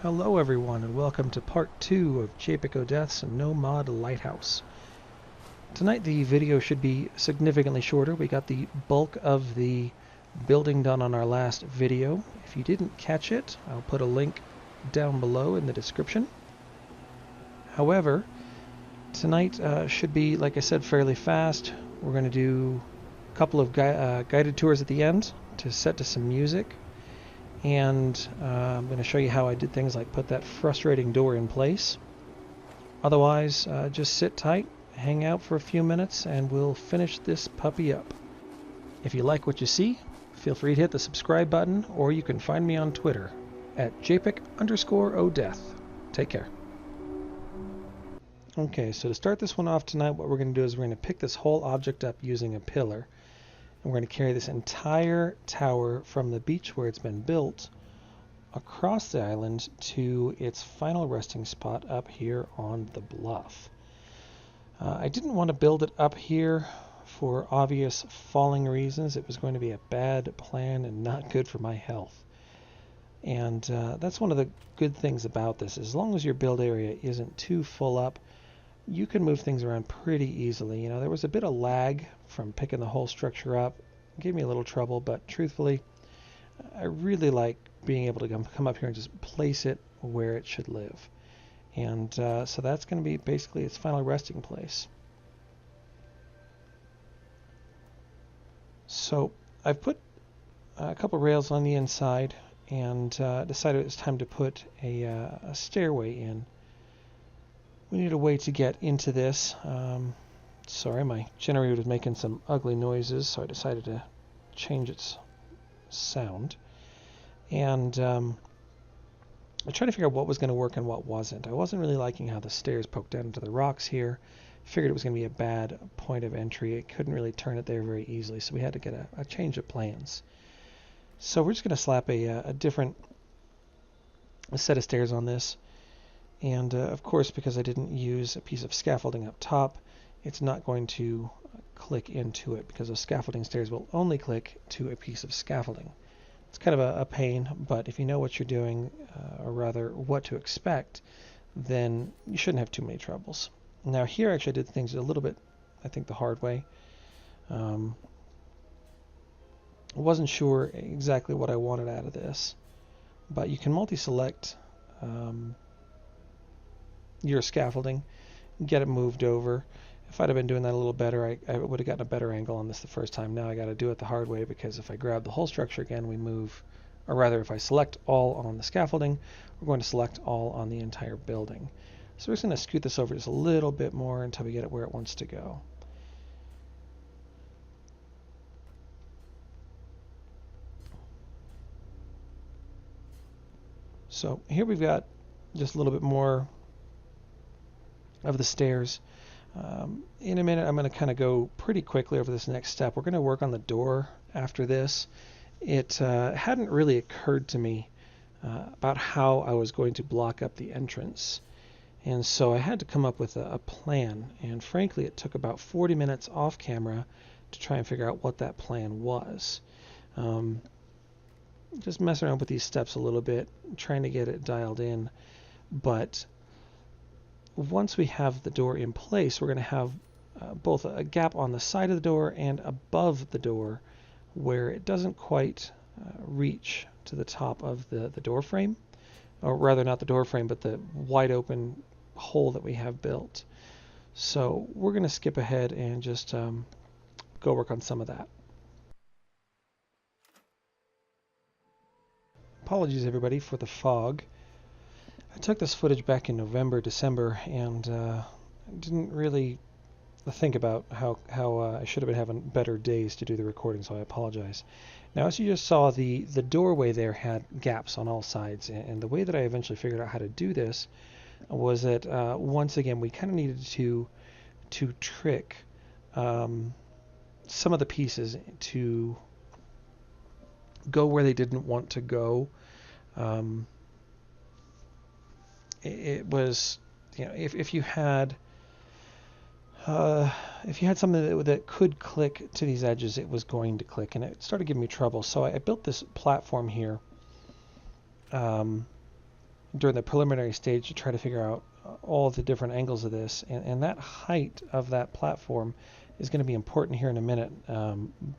Hello everyone and welcome to part 2 of JPEG Death's No Mod Lighthouse. Tonight the video should be significantly shorter. We got the bulk of the building done on our last video. If you didn't catch it, I'll put a link down below in the description. However, tonight should be, like I said, fairly fast. We're going to do a couple of guided tours at the end to set to some music. And I'm going to show you how I did things like put that frustrating door in place. Otherwise, just sit tight, hang out for a few minutes, and we'll finish this puppy up. If you like what you see, feel free to hit the subscribe button, or you can find me on Twitter at JPEG_ODeath. Take care. Okay, so to start this one off tonight, what we're going to do is we're going to pick this whole object up using a pillar. And we're going to carry this entire tower from the beach where it's been built across the island to its final resting spot up here on the bluff. I didn't want to build it up here for obvious falling reasons. It was going to be a bad plan and not good for my health. And that's one of the good things about this. As long as your build area isn't too full up, you can move things around pretty easily. You know, there was a bit of lag from picking the whole structure up. It gave me a little trouble, but truthfully, I really like being able to come up here and just place it where it should live. And so that's going to be basically its final resting place. So I've put a couple rails on the inside and decided it was time to put a stairway in. We need a way to get into this. Sorry, my generator was making some ugly noises, so I decided to change its sound. And I tried to figure out what was going to work and what wasn't. I wasn't really liking how the stairs poked down into the rocks here. Figured it was going to be a bad point of entry. I couldn't really turn it there very easily, so we had to get a change of plans. So we're just going to slap a different set of stairs on this. And of course, because I didn't use a piece of scaffolding up top, it's not going to click into it because those scaffolding stairs will only click to a piece of scaffolding. It's kind of a pain, but if you know what you're doing, or rather what to expect, then you shouldn't have too many troubles. Now here actually I did things a little bit, I think, the hard way. I wasn't sure exactly what I wanted out of this, but you can multi-select your scaffolding, get it moved over. If I'd have been doing that a little better, I would have gotten a better angle on this the first time. Now I got to do it the hard way, because if I grab the whole structure again, we move, or rather if I select all on the scaffolding, we're going to select all on the entire building. So we're just going to scoot this over just a little bit more until we get it where it wants to go. So here we've got just a little bit more of the stairs. In a minute, I'm going to kind of go pretty quickly over this next step. We're going to work on the door after this. It hadn't really occurred to me about how I was going to block up the entrance. And so I had to come up with a plan. And frankly, it took about 40 minutes off camera to try and figure out what that plan was. Just messing around with these steps a little bit, trying to get it dialed in. But once we have the door in place, we're going to have both a gap on the side of the door and above the door where it doesn't quite reach to the top of the door frame, or rather not the door frame, but the wide open hole that we have built. So we're going to skip ahead and just go work on some of that. Apologies everybody for the fog. I took this footage back in November, December, and didn't really think about how I should have been having better days to do the recording, so I apologize. Now, as you just saw, the doorway there had gaps on all sides, and the way that I eventually figured out how to do this was that once again we kind of needed to trick some of the pieces to go where they didn't want to go. It was, you know, if you had something that could click to these edges, it was going to click, and it started giving me trouble. So I built this platform here during the preliminary stage to try to figure out all the different angles of this, and that height of that platform is going to be important here in a minute.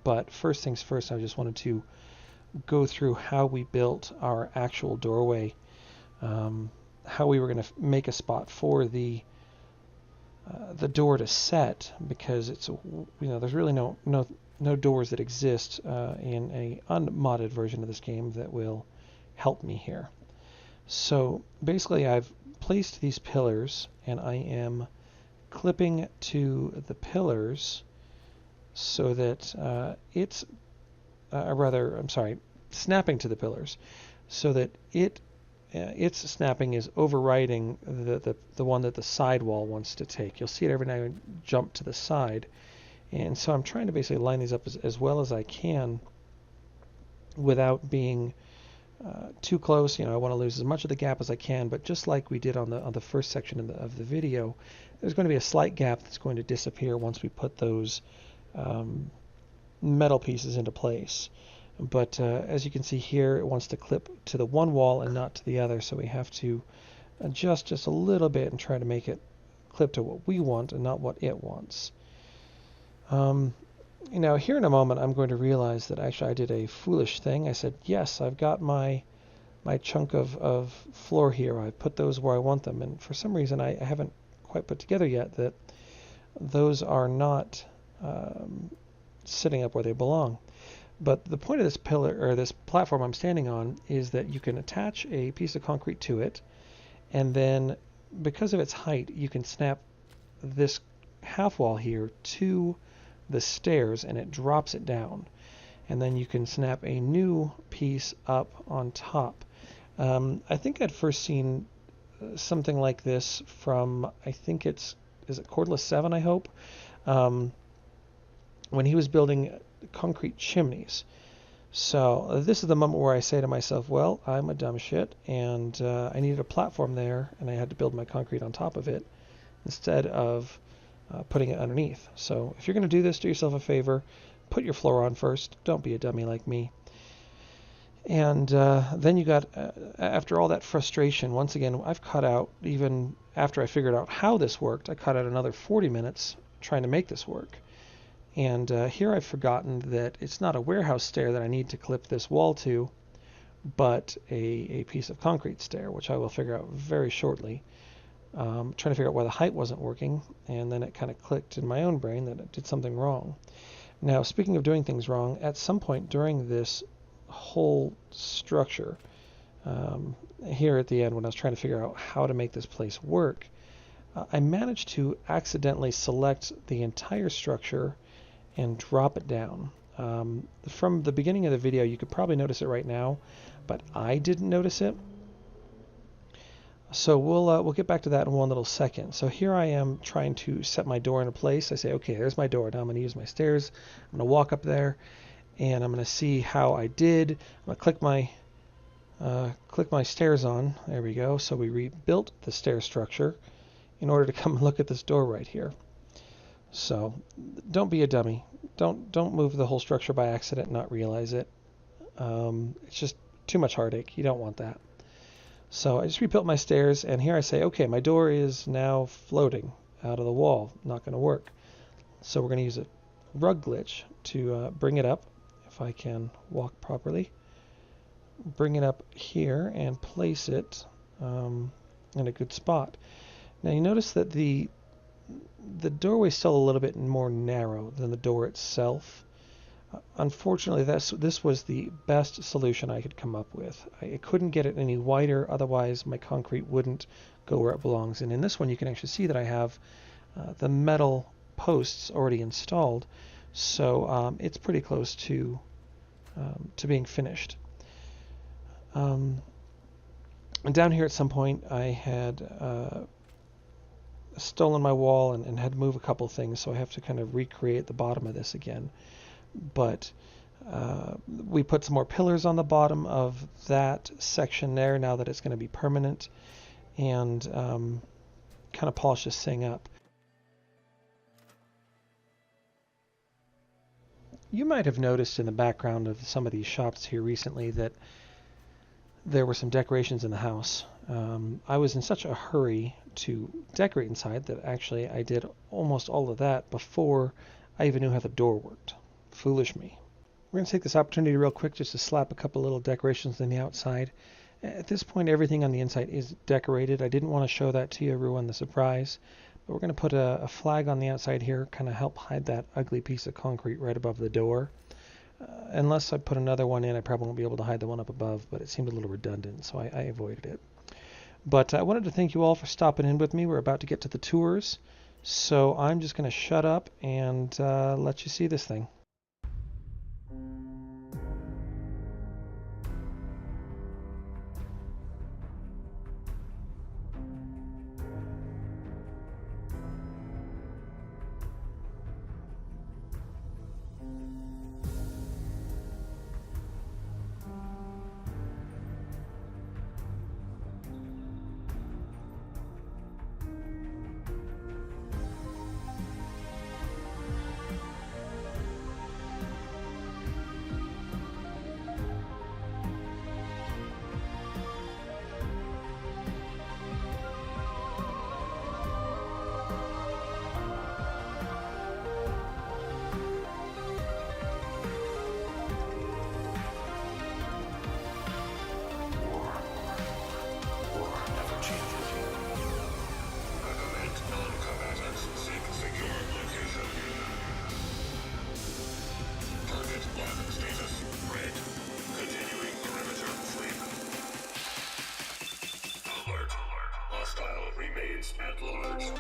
But first things first, I just wanted to go through how we built our actual doorway, how we were going to make a spot for the door to set, because it's there's really no doors that exist in a unmodded version of this game that will help me here. So basically I've placed these pillars and I am clipping to the pillars so that snapping to the pillars so that its snapping is overriding the one that the sidewall wants to take. You'll see it every now and jump to the side. And so I'm trying to basically line these up as well as I can without being too close. I want to lose as much of the gap as I can, but just like we did on the first section of the video, there's going to be a slight gap that's going to disappear once we put those metal pieces into place. But as you can see here, it wants to clip to the one wall and not to the other, so we have to adjust just a little bit and try to make it clip to what we want and not what it wants. Here in a moment, I'm going to realize that actually I did a foolish thing. I said, yes, I've got my chunk of floor here. I put those where I want them, and for some reason I haven't quite put together yet that those are not sitting up where they belong. But the point of this pillar, or this platform I'm standing on, is that you can attach a piece of concrete to it, and then because of its height, you can snap this half wall here to the stairs and it drops it down. And then you can snap a new piece up on top. I think I'd first seen something like this from, I think is it Cordless 7, I hope, when he was building concrete chimneys. So this is the moment where I say to myself, well, I'm a dumb shit, and I needed a platform there, and I had to build my concrete on top of it instead of putting it underneath. So if you're going to do this, do yourself a favor, put your floor on first. Don't be a dummy like me. And then you got, after all that frustration, once again, I've cut out, even after I figured out how this worked, I cut out another 40 minutes trying to make this work. And here I've forgotten that it's not a warehouse stair that I need to clip this wall to, but a piece of concrete stair, which I will figure out very shortly. Trying to figure out why the height wasn't working, and then it kind of clicked in my own brain that it did something wrong. Now, speaking of doing things wrong, at some point during this whole structure, here at the end when I was trying to figure out how to make this place work, I managed to accidentally select the entire structure and drop it down. From the beginning of the video, you could probably notice it right now, but I didn't notice it. So we'll get back to that in one little second. So here I am trying to set my door into place. I say, okay, there's my door. Now I'm going to use my stairs. I'm going to walk up there, and I'm going to see how I did. I'm going to click my stairs on. There we go. So we rebuilt the stair structure in order to come and look at this door right here. So don't be a dummy. Don't move the whole structure by accident and not realize it. It's just too much heartache. You don't want that. So I just rebuilt my stairs, and here I say, okay, my door is now floating out of the wall. Not going to work. So we're going to use a rug glitch to bring it up, if I can walk properly. Bring it up here and place it in a good spot. Now you notice that the doorway is still a little bit more narrow than the door itself. Unfortunately, this was the best solution I could come up with. I couldn't get it any wider, otherwise my concrete wouldn't go where it belongs. And in this one, you can actually see that I have the metal posts already installed, so it's pretty close to being finished. And down here at some point, I had stolen my wall and had to move a couple things, so I have to kind of recreate the bottom of this again. But we put some more pillars on the bottom of that section there now that it's going to be permanent, and kind of polish this thing up. You might have noticed in the background of some of these shops here recently that there were some decorations in the house. I was in such a hurry to decorate inside that actually I did almost all of that before I even knew how the door worked. Foolish me. We're going to take this opportunity real quick just to slap a couple little decorations on the outside. At this point, everything on the inside is decorated. I didn't want to show that to you, ruin the surprise. But we're going to put a flag on the outside here, kind of help hide that ugly piece of concrete right above the door. Unless I put another one in, I probably won't be able to hide the one up above, but it seemed a little redundant, so I avoided it. But I wanted to thank you all for stopping in with me. We're about to get to the tours, so I'm just going to shut up and let you see this thing. At large.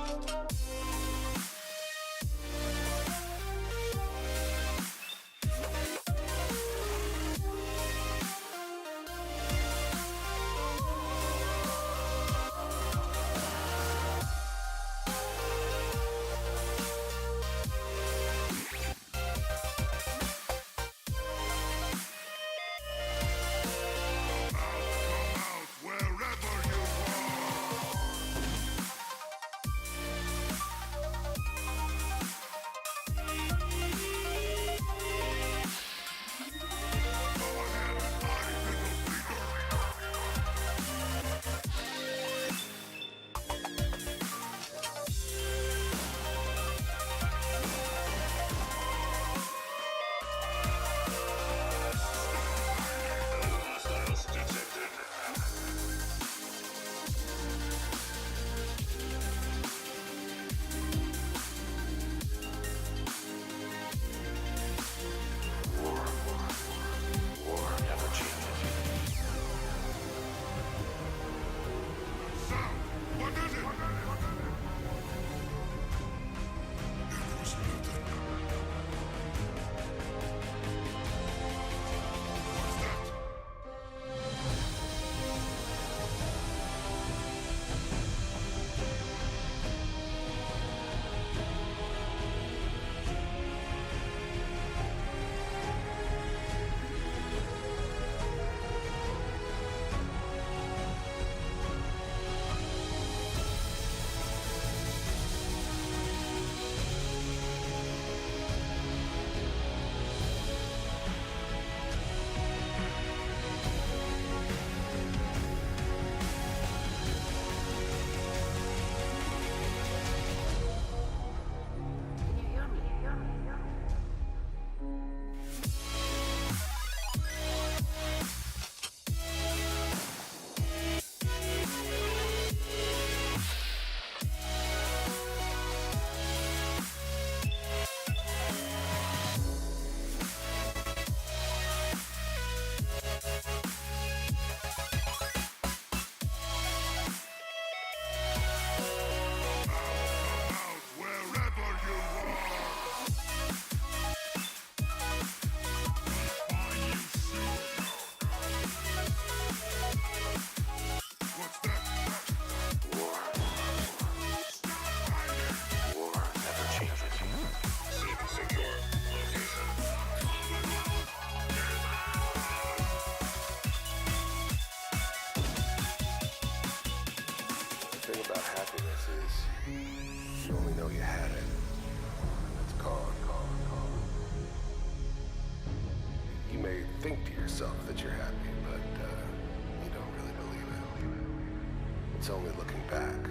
It's only looking back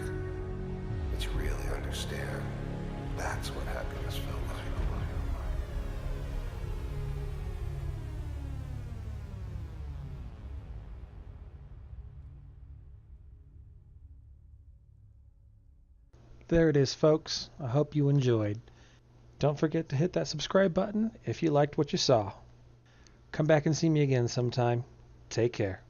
that you really understand. That's what happiness felt like. There it is, folks. I hope you enjoyed. Don't forget to hit that subscribe button if you liked what you saw. Come back and see me again sometime. Take care.